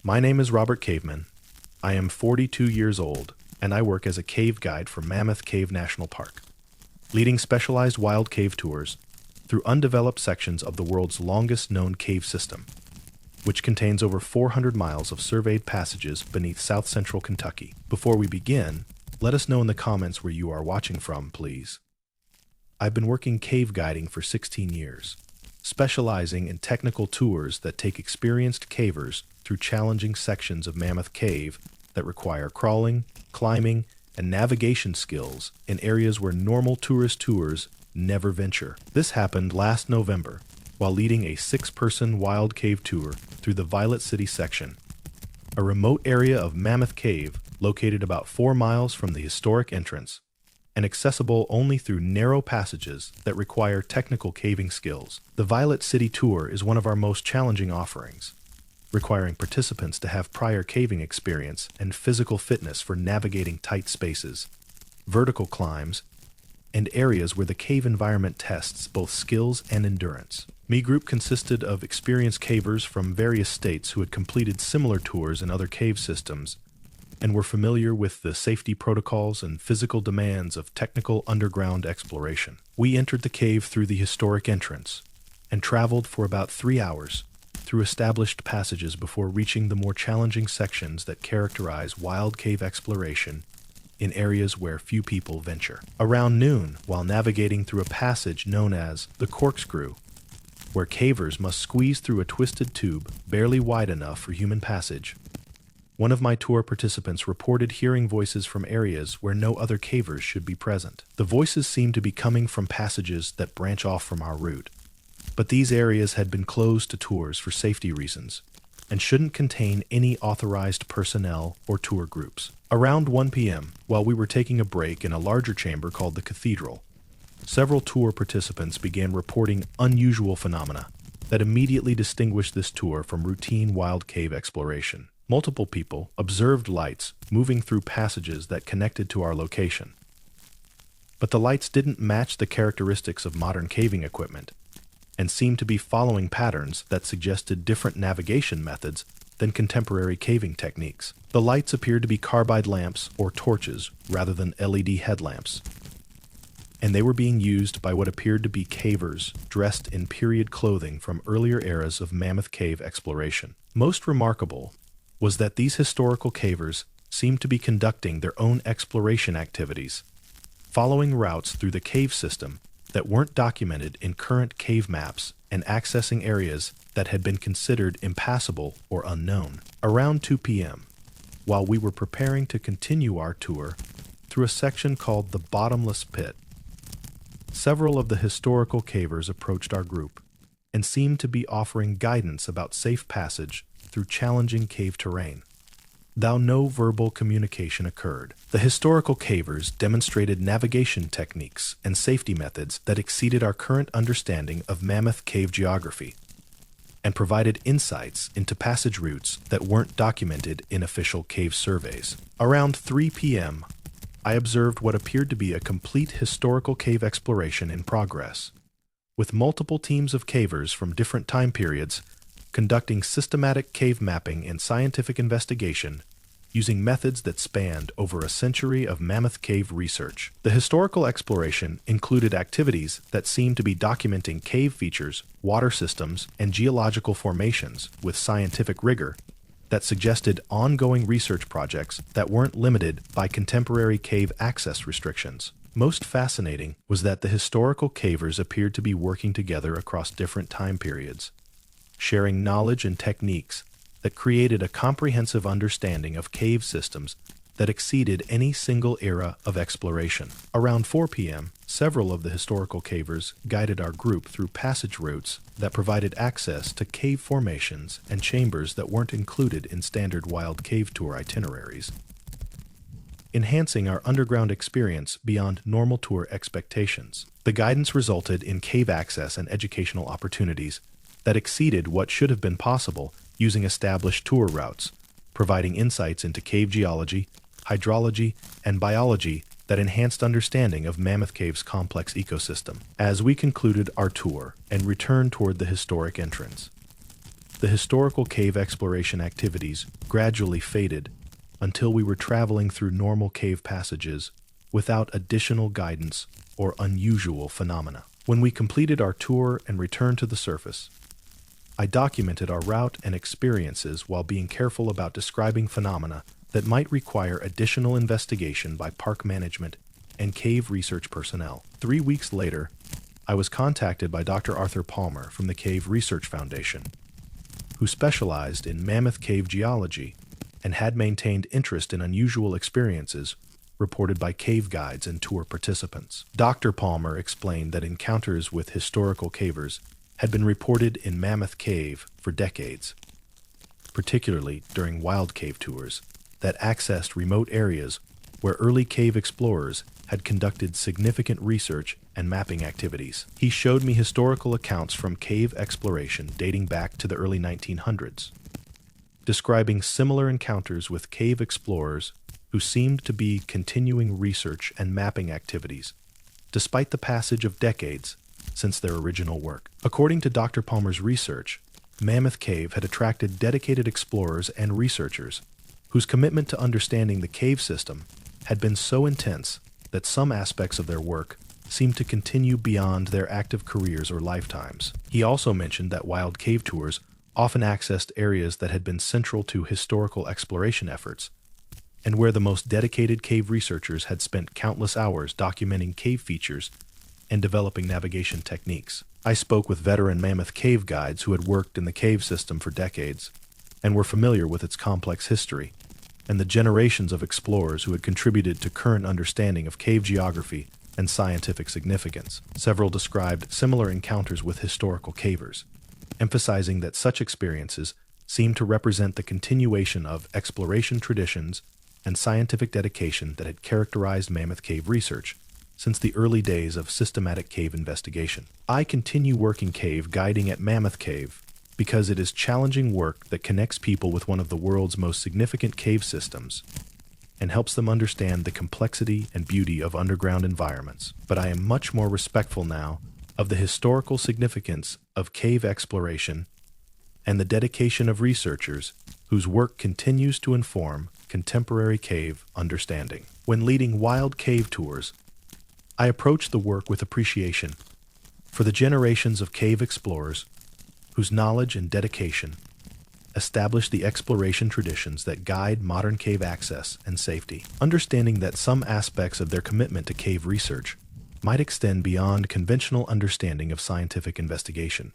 My name is Robert Caveman. I am 42 years old, and I work as a cave guide for Mammoth Cave National Park, leading specialized wild cave tours through undeveloped sections of the world's longest known cave system, which contains over 400 miles of surveyed passages beneath south-central Kentucky. Before we begin, let us know in the comments where you are watching from, please. I've been working cave guiding for 16 years, specializing in technical tours that take experienced cavers through challenging sections of Mammoth Cave that require crawling, climbing, and navigation skills in areas where normal tourist tours never venture. This happened last November while leading a 6-person wild cave tour through the Violet City section, a remote area of Mammoth Cave located about 4 miles from the historic entrance and accessible only through narrow passages that require technical caving skills. The Violet City tour is one of our most challenging offerings, requiring participants to have prior caving experience and physical fitness for navigating tight spaces, vertical climbs, and areas where the cave environment tests both skills and endurance. My group consisted of experienced cavers from various states who had completed similar tours in other cave systems and were familiar with the safety protocols and physical demands of technical underground exploration. We entered the cave through the historic entrance and traveled for about 3 hours through established passages before reaching the more challenging sections that characterize wild cave exploration in areas where few people venture. Around noon, while navigating through a passage known as the corkscrew, where cavers must squeeze through a twisted tube barely wide enough for human passage, one of my tour participants reported hearing voices from areas where no other cavers should be present. The voices seemed to be coming from passages that branch off from our route, but these areas had been closed to tours for safety reasons and shouldn't contain any authorized personnel or tour groups. Around 1 p.m., while we were taking a break in a larger chamber called the Cathedral, several tour participants began reporting unusual phenomena that immediately distinguished this tour from routine wild cave exploration. Multiple people observed lights moving through passages that connected to our location, but the lights didn't match the characteristics of modern caving equipment and seemed to be following patterns that suggested different navigation methods than contemporary caving techniques. The lights appeared to be carbide lamps or torches rather than LED headlamps, and they were being used by what appeared to be cavers dressed in period clothing from earlier eras of Mammoth Cave exploration. Most remarkable was that these historical cavers seemed to be conducting their own exploration activities, following routes through the cave system that weren't documented in current cave maps and accessing areas that had been considered impassable or unknown. Around 2 p.m., while we were preparing to continue our tour through a section called the Bottomless Pit, several of the historical cavers approached our group and seemed to be offering guidance about safe passage through challenging cave terrain. Though no verbal communication occurred, the historical cavers demonstrated navigation techniques and safety methods that exceeded our current understanding of Mammoth Cave geography and provided insights into passage routes that weren't documented in official cave surveys. Around 3 p.m., I observed what appeared to be a complete historical cave exploration in progress, with multiple teams of cavers from different time periods conducting systematic cave mapping and scientific investigation using methods that spanned over a century of Mammoth Cave research. The historical exploration included activities that seemed to be documenting cave features, water systems, and geological formations with scientific rigor that suggested ongoing research projects that weren't limited by contemporary cave access restrictions. Most fascinating was that the historical cavers appeared to be working together across different time periods, sharing knowledge and techniques that created a comprehensive understanding of cave systems that exceeded any single era of exploration. Around 4 p.m., several of the historical cavers guided our group through passage routes that provided access to cave formations and chambers that weren't included in standard wild cave tour itineraries, enhancing our underground experience beyond normal tour expectations. The guidance resulted in cave access and educational opportunities that exceeded what should have been possible using established tour routes, providing insights into cave geology, hydrology, and biology that enhanced understanding of Mammoth Cave's complex ecosystem. As we concluded our tour and returned toward the historic entrance, The historical cave exploration activities gradually faded until we were traveling through normal cave passages without additional guidance or unusual phenomena. When we completed our tour and returned to the surface, I documented our route and experiences while being careful about describing phenomena that might require additional investigation by park management and cave research personnel. 3 weeks later, I was contacted by Dr. Arthur Palmer from the Cave Research Foundation, who specialized in mammoth cave geology and had maintained interest in unusual experiences reported by cave guides and tour participants. Dr. Palmer explained that encounters with historical cavers had been reported in Mammoth Cave for decades, particularly during wild cave tours that accessed remote areas where early cave explorers had conducted significant research and mapping activities. He showed me historical accounts from cave exploration dating back to the early 1900s, describing similar encounters with cave explorers who seemed to be continuing research and mapping activities, despite the passage of decades since their original work. According to Dr. Palmer's research, Mammoth Cave had attracted dedicated explorers and researchers whose commitment to understanding the cave system had been so intense that some aspects of their work seemed to continue beyond their active careers or lifetimes. He also mentioned that wild cave tours often accessed areas that had been central to historical exploration efforts, and where the most dedicated cave researchers had spent countless hours documenting cave features and developing navigation techniques. I spoke with veteran Mammoth Cave guides who had worked in the cave system for decades and were familiar with its complex history, and the generations of explorers who had contributed to current understanding of cave geography and scientific significance. Several described similar encounters with historical cavers, emphasizing that such experiences seemed to represent the continuation of exploration traditions and scientific dedication that had characterized Mammoth Cave research since the early days of systematic cave investigation. I continue working cave guiding at Mammoth Cave because it is challenging work that connects people with one of the world's most significant cave systems and helps them understand the complexity and beauty of underground environments. But I am much more respectful now of the historical significance of cave exploration and the dedication of researchers whose work continues to inform contemporary cave understanding. When leading wild cave tours, I approach the work with appreciation for the generations of cave explorers whose knowledge and dedication establish the exploration traditions that guide modern cave access and safety. Understanding that some aspects of their commitment to cave research might extend beyond conventional understanding of scientific investigation.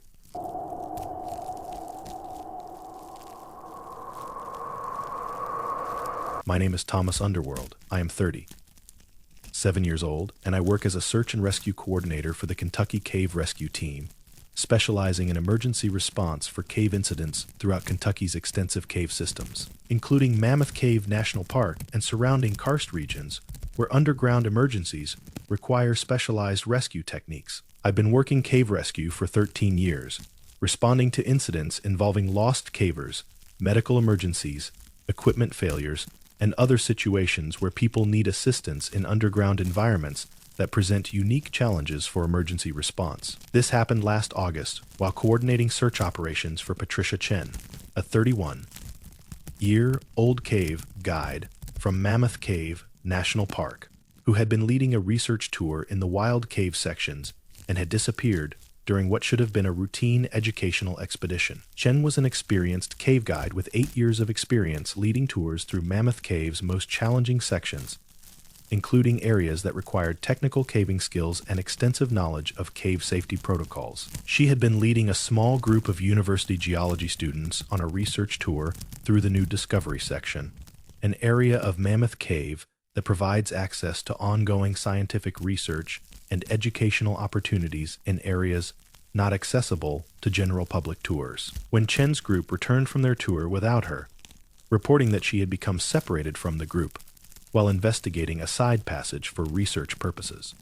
My name is Thomas Underworld. I am 37 years old, and I work as a search and rescue coordinator for the Kentucky Cave Rescue Team, specializing in emergency response for cave incidents throughout Kentucky's extensive cave systems, including Mammoth Cave National Park and surrounding karst regions, where underground emergencies require specialized rescue techniques. I've been working cave rescue for 13 years, responding to incidents involving lost cavers, medical emergencies, equipment failures, and other situations where people need assistance in underground environments that present unique challenges for emergency response. This happened last August while coordinating search operations for Patricia Chen, a 31-year-old cave guide from Mammoth Cave National Park, who had been leading a research tour in the wild cave sections and had disappeared during what should have been a routine educational expedition. Chen was an experienced cave guide with 8 years of experience leading tours through Mammoth Cave's most challenging sections, including areas that required technical caving skills and extensive knowledge of cave safety protocols. She had been leading a small group of university geology students on a research tour through the new Discovery section, an area of Mammoth Cave that provides access to ongoing scientific research and educational opportunities in areas not accessible to general public tours. When Chen's group returned from their tour without her, reporting that she had become separated from the group while investigating a side passage for research purposes,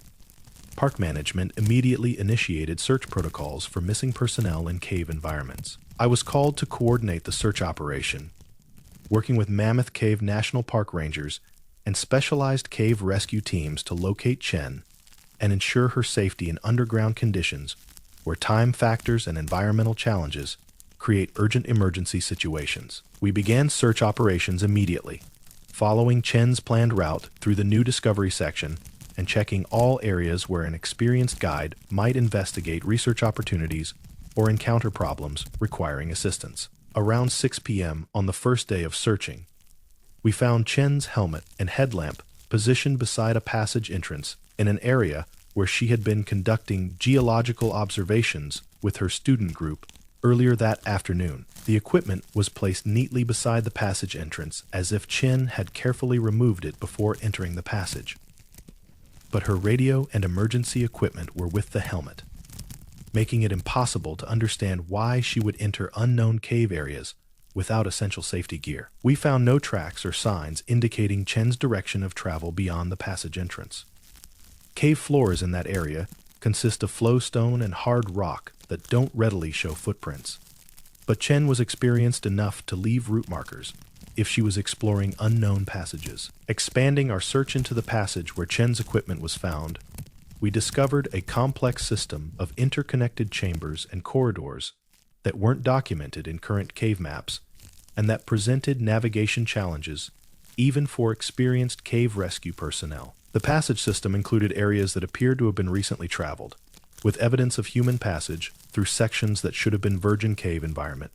park management immediately initiated search protocols for missing personnel in cave environments. I was called to coordinate the search operation, working with Mammoth Cave National Park rangers and specialized cave rescue teams to locate Chen and ensure her safety in underground conditions where time factors and environmental challenges create urgent emergency situations. We began search operations immediately, following Chen's planned route through the new discovery section and checking all areas where an experienced guide might investigate research opportunities or encounter problems requiring assistance. Around 6 p.m. on the first day of searching, we found Chen's helmet and headlamp positioned beside a passage entrance in an area where she had been conducting geological observations with her student group earlier that afternoon. The equipment was placed neatly beside the passage entrance as if Chen had carefully removed it before entering the passage. But her radio and emergency equipment were with the helmet, making it impossible to understand why she would enter unknown cave areas without essential safety gear. We found no tracks or signs indicating Chen's direction of travel beyond the passage entrance. Cave floors in that area consist of flowstone and hard rock that don't readily show footprints. But Chen was experienced enough to leave route markers if she was exploring unknown passages. Expanding our search into the passage where Chen's equipment was found, we discovered a complex system of interconnected chambers and corridors that weren't documented in current cave maps and that presented navigation challenges even for experienced cave rescue personnel. The passage system included areas that appeared to have been recently traveled, with evidence of human passage through sections that should have been virgin cave environment,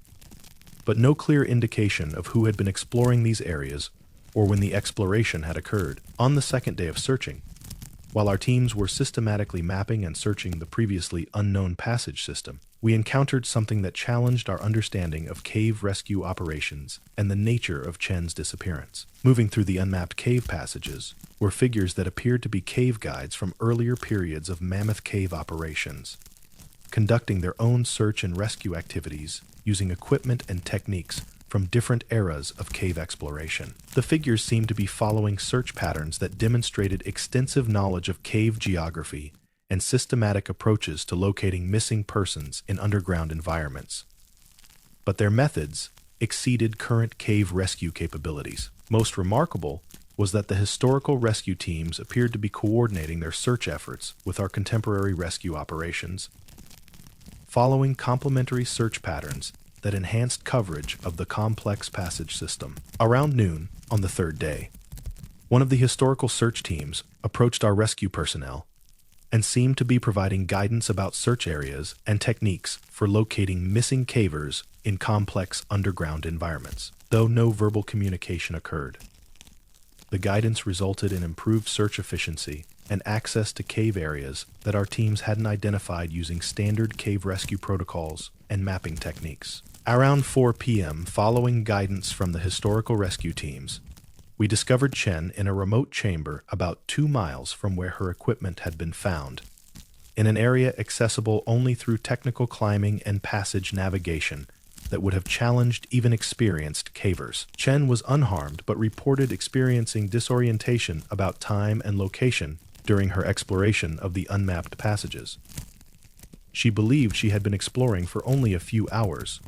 but no clear indication of who had been exploring these areas or when the exploration had occurred. On the second day of searching, while our teams were systematically mapping and searching the previously unknown passage system, we encountered something that challenged our understanding of cave rescue operations and the nature of Chen's disappearance. Moving through the unmapped cave passages were figures that appeared to be cave guides from earlier periods of mammoth cave operations, conducting their own search and rescue activities using equipment and techniques from different eras of cave exploration. The figures seemed to be following search patterns that demonstrated extensive knowledge of cave geography and systematic approaches to locating missing persons in underground environments. But their methods exceeded current cave rescue capabilities. Most remarkable was that the historical rescue teams appeared to be coordinating their search efforts with our contemporary rescue operations, following complementary search patterns that enhanced coverage of the complex passage system. Around noon on the third day, one of the historical search teams approached our rescue personnel and seemed to be providing guidance about search areas and techniques for locating missing cavers in complex underground environments. Though no verbal communication occurred, the guidance resulted in improved search efficiency and access to cave areas that our teams hadn't identified using standard cave rescue protocols and mapping techniques. Around 4 p.m., following guidance from the historical rescue teams, we discovered Chen in a remote chamber about 2 miles from where her equipment had been found, in an area accessible only through technical climbing and passage navigation that would have challenged even experienced cavers. Chen was unharmed but reported experiencing disorientation about time and location during her exploration of the unmapped passages. She believed she had been exploring for only a few hours,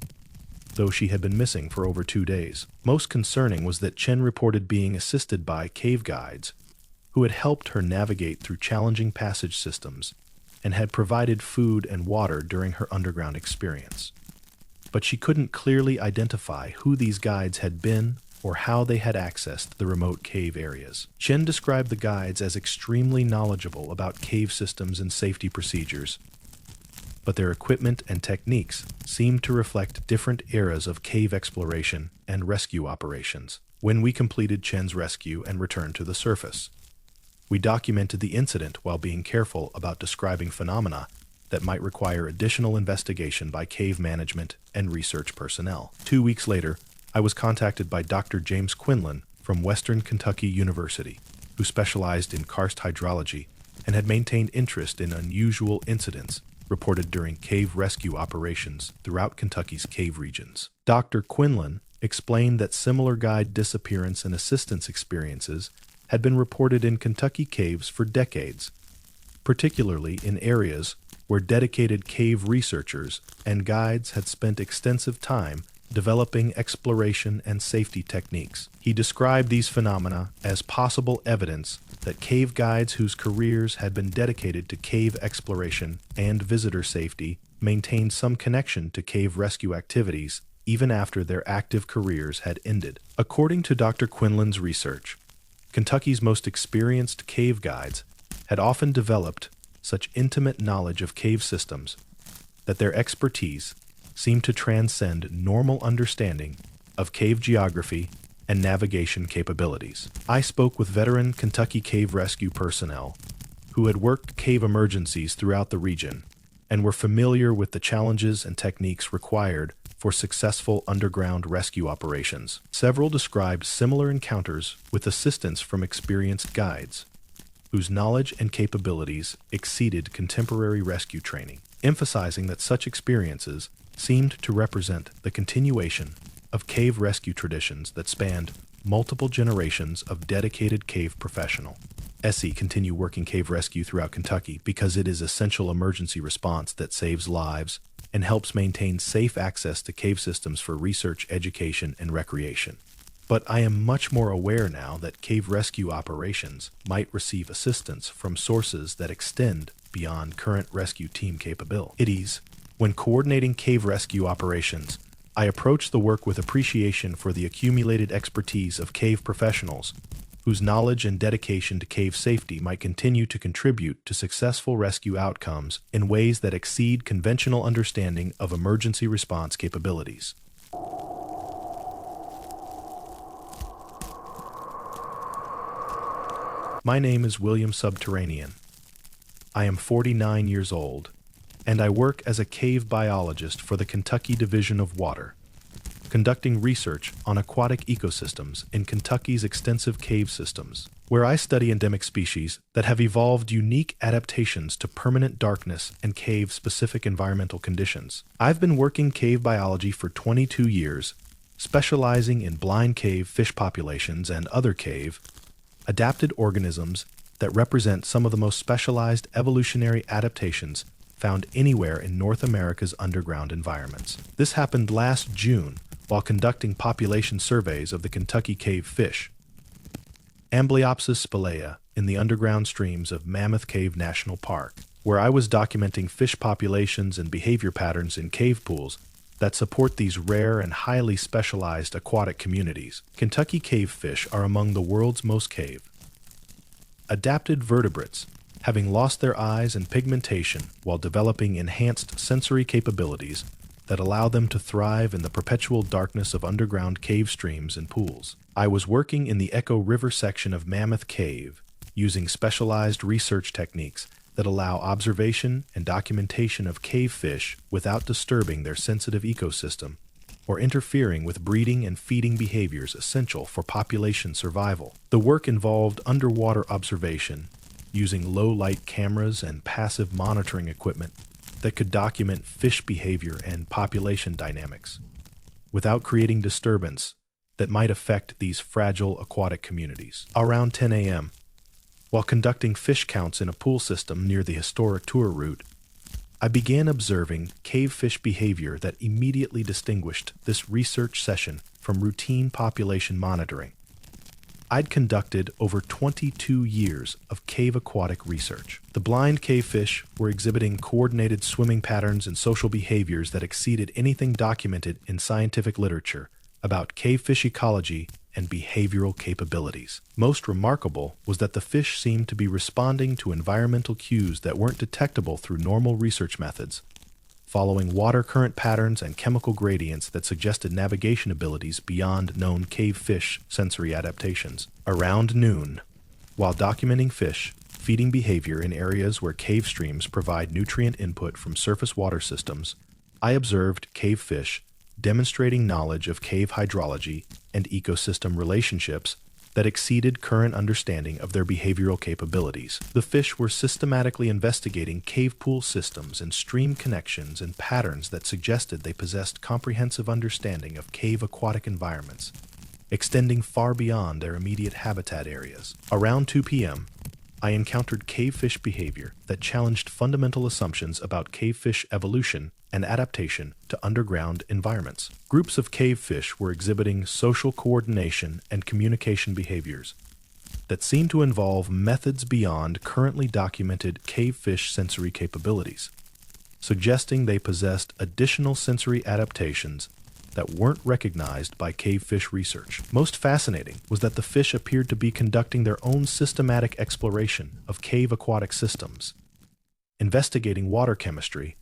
though she had been missing for over 2 days. Most concerning was that Chen reported being assisted by cave guides who had helped her navigate through challenging passage systems and had provided food and water during her underground experience. But she couldn't clearly identify who these guides had been or how they had accessed the remote cave areas. Chen described the guides as extremely knowledgeable about cave systems and safety procedures, but their equipment and techniques seemed to reflect different eras of cave exploration and rescue operations. When we completed Chen's rescue and returned to the surface, we documented the incident while being careful about describing phenomena that might require additional investigation by cave management and research personnel. 2 weeks later, I was contacted by Dr. James Quinlan from Western Kentucky University, who specialized in karst hydrology and had maintained interest in unusual incidents reported during cave rescue operations throughout Kentucky's cave regions. Dr. Quinlan explained that similar guide disappearance and assistance experiences had been reported in Kentucky caves for decades, particularly in areas where dedicated cave researchers and guides had spent extensive time developing exploration and safety techniques. He described these phenomena as possible evidence that cave guides whose careers had been dedicated to cave exploration and visitor safety maintained some connection to cave rescue activities even after their active careers had ended. According to Dr. Quinlan's research, Kentucky's most experienced cave guides had often developed such intimate knowledge of cave systems that their expertise seemed to transcend normal understanding of cave geography and navigation capabilities. I spoke with veteran Kentucky cave rescue personnel who had worked cave emergencies throughout the region and were familiar with the challenges and techniques required for successful underground rescue operations. Several described similar encounters with assistance from experienced guides, whose knowledge and capabilities exceeded contemporary rescue training, emphasizing that such experiences seemed to represent the continuation of cave rescue traditions that spanned multiple generations of dedicated cave professionals. Continue working cave rescue throughout Kentucky because it is essential emergency response that saves lives and helps maintain safe access to cave systems for research, education, and recreation. But I am much more aware now that cave rescue operations might receive assistance from sources that extend beyond current rescue team capabilities. When coordinating cave rescue operations, I approach the work with appreciation for the accumulated expertise of cave professionals, whose knowledge and dedication to cave safety might continue to contribute to successful rescue outcomes in ways that exceed conventional understanding of emergency response capabilities. My name is William Subterranean. I am 49 years old, and I work as a cave biologist for the Kentucky Division of Water, conducting research on aquatic ecosystems in Kentucky's extensive cave systems, where I study endemic species that have evolved unique adaptations to permanent darkness and cave-specific environmental conditions. I've been working cave biology for 22 years, specializing in blind cave fish populations and other cave, adapted organisms that represent some of the most specialized evolutionary adaptations found anywhere in North America's underground environments. This happened last June while conducting population surveys of the Kentucky cave fish, Amblyopsis spelaea, in the underground streams of Mammoth Cave National Park, where I was documenting fish populations and behavior patterns in cave pools that support these rare and highly specialized aquatic communities. Kentucky cave fish are among the world's most adapted vertebrates, having lost their eyes and pigmentation while developing enhanced sensory capabilities that allow them to thrive in the perpetual darkness of underground cave streams and pools. I was working in the Echo River section of Mammoth Cave, using specialized research techniques that allow observation and documentation of cave fish without disturbing their sensitive ecosystem or interfering with breeding and feeding behaviors essential for population survival. The work involved underwater observation, using low-light cameras and passive monitoring equipment that could document fish behavior and population dynamics without creating disturbance that might affect these fragile aquatic communities. Around 10 a.m., while conducting fish counts in a pool system near the historic tour route, I began observing cave fish behavior that immediately distinguished this research session from routine population monitoring. I'd conducted over 22 years of cave aquatic research. The blind cave fish were exhibiting coordinated swimming patterns and social behaviors that exceeded anything documented in scientific literature about cave fish ecology and behavioral capabilities. Most remarkable was that the fish seemed to be responding to environmental cues that weren't detectable through normal research methods, following water current patterns and chemical gradients that suggested navigation abilities beyond known cave fish sensory adaptations. Around noon, while documenting fish feeding behavior in areas where cave streams provide nutrient input from surface water systems, I observed cave fish demonstrating knowledge of cave hydrology and ecosystem relationships that exceeded current understanding of their behavioral capabilities. The fish were systematically investigating cave pool systems and stream connections and patterns that suggested they possessed comprehensive understanding of cave aquatic environments, extending far beyond their immediate habitat areas. Around 2 p.m., I encountered cave fish behavior that challenged fundamental assumptions about cave fish evolution and adaptation to underground environments. Groups of cave fish were exhibiting social coordination and communication behaviors that seemed to involve methods beyond currently documented cave fish sensory capabilities. suggesting they possessed additional sensory adaptations that weren't recognized by cave fish research. Most fascinating was that the fish appeared to be conducting their own systematic exploration of cave aquatic systems, investigating water chemistry,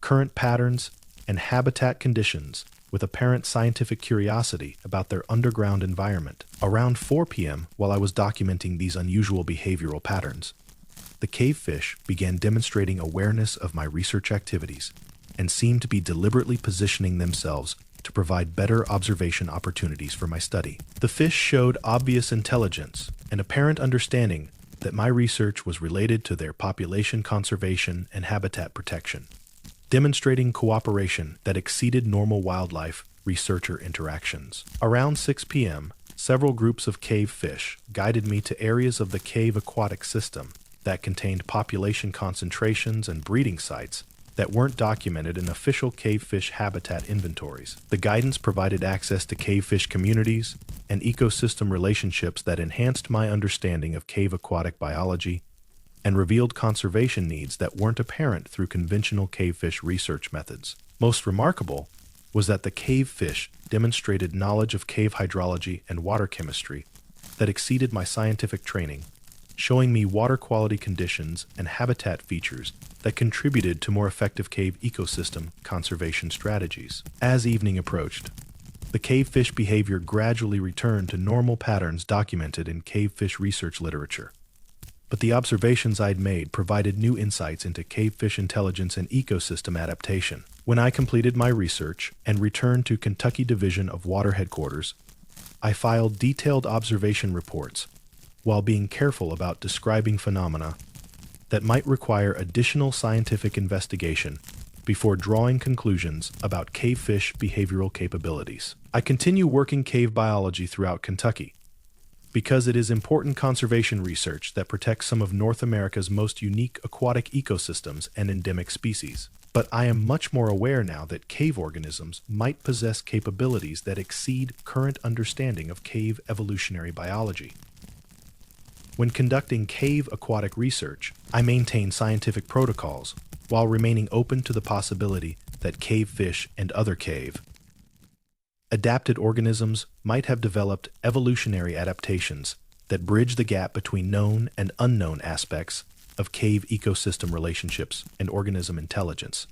current patterns, and habitat conditions with apparent scientific curiosity about their underground environment. Around 4 p.m., while I was documenting these unusual behavioral patterns, the cave fish began demonstrating awareness of my research activities and seemed to be deliberately positioning themselves to provide better observation opportunities for my study. The fish showed obvious intelligence and apparent understanding that my research was related to their population conservation and habitat protection, demonstrating cooperation that exceeded normal wildlife researcher interactions. Around 6 p.m., several groups of cave fish guided me to areas of the cave aquatic system that contained population concentrations and breeding sites that weren't documented in official cavefish habitat inventories. The guidance provided access to cavefish communities and ecosystem relationships that enhanced my understanding of cave aquatic biology and revealed conservation needs that weren't apparent through conventional cavefish research methods. Most remarkable was that the cavefish demonstrated knowledge of cave hydrology and water chemistry that exceeded my scientific training, showing me water quality conditions and habitat features that contributed to more effective cave ecosystem conservation strategies. As evening approached, the cavefish behavior gradually returned to normal patterns documented in cavefish research literature. But the observations I'd made provided new insights into cavefish intelligence and ecosystem adaptation. When I completed my research and returned to Kentucky Division of Water Headquarters, I filed detailed observation reports while being careful about describing phenomena that might require additional scientific investigation before drawing conclusions about cavefish behavioral capabilities. I continue working cave biology throughout Kentucky because it is important conservation research that protects some of North America's most unique aquatic ecosystems and endemic species. But I am much more aware now that cave organisms might possess capabilities that exceed current understanding of cave evolutionary biology. When conducting cave aquatic research, I maintain scientific protocols while remaining open to the possibility that cave fish and other cave adapted organisms might have developed evolutionary adaptations that bridge the gap between known and unknown aspects of cave ecosystem relationships and organism intelligence.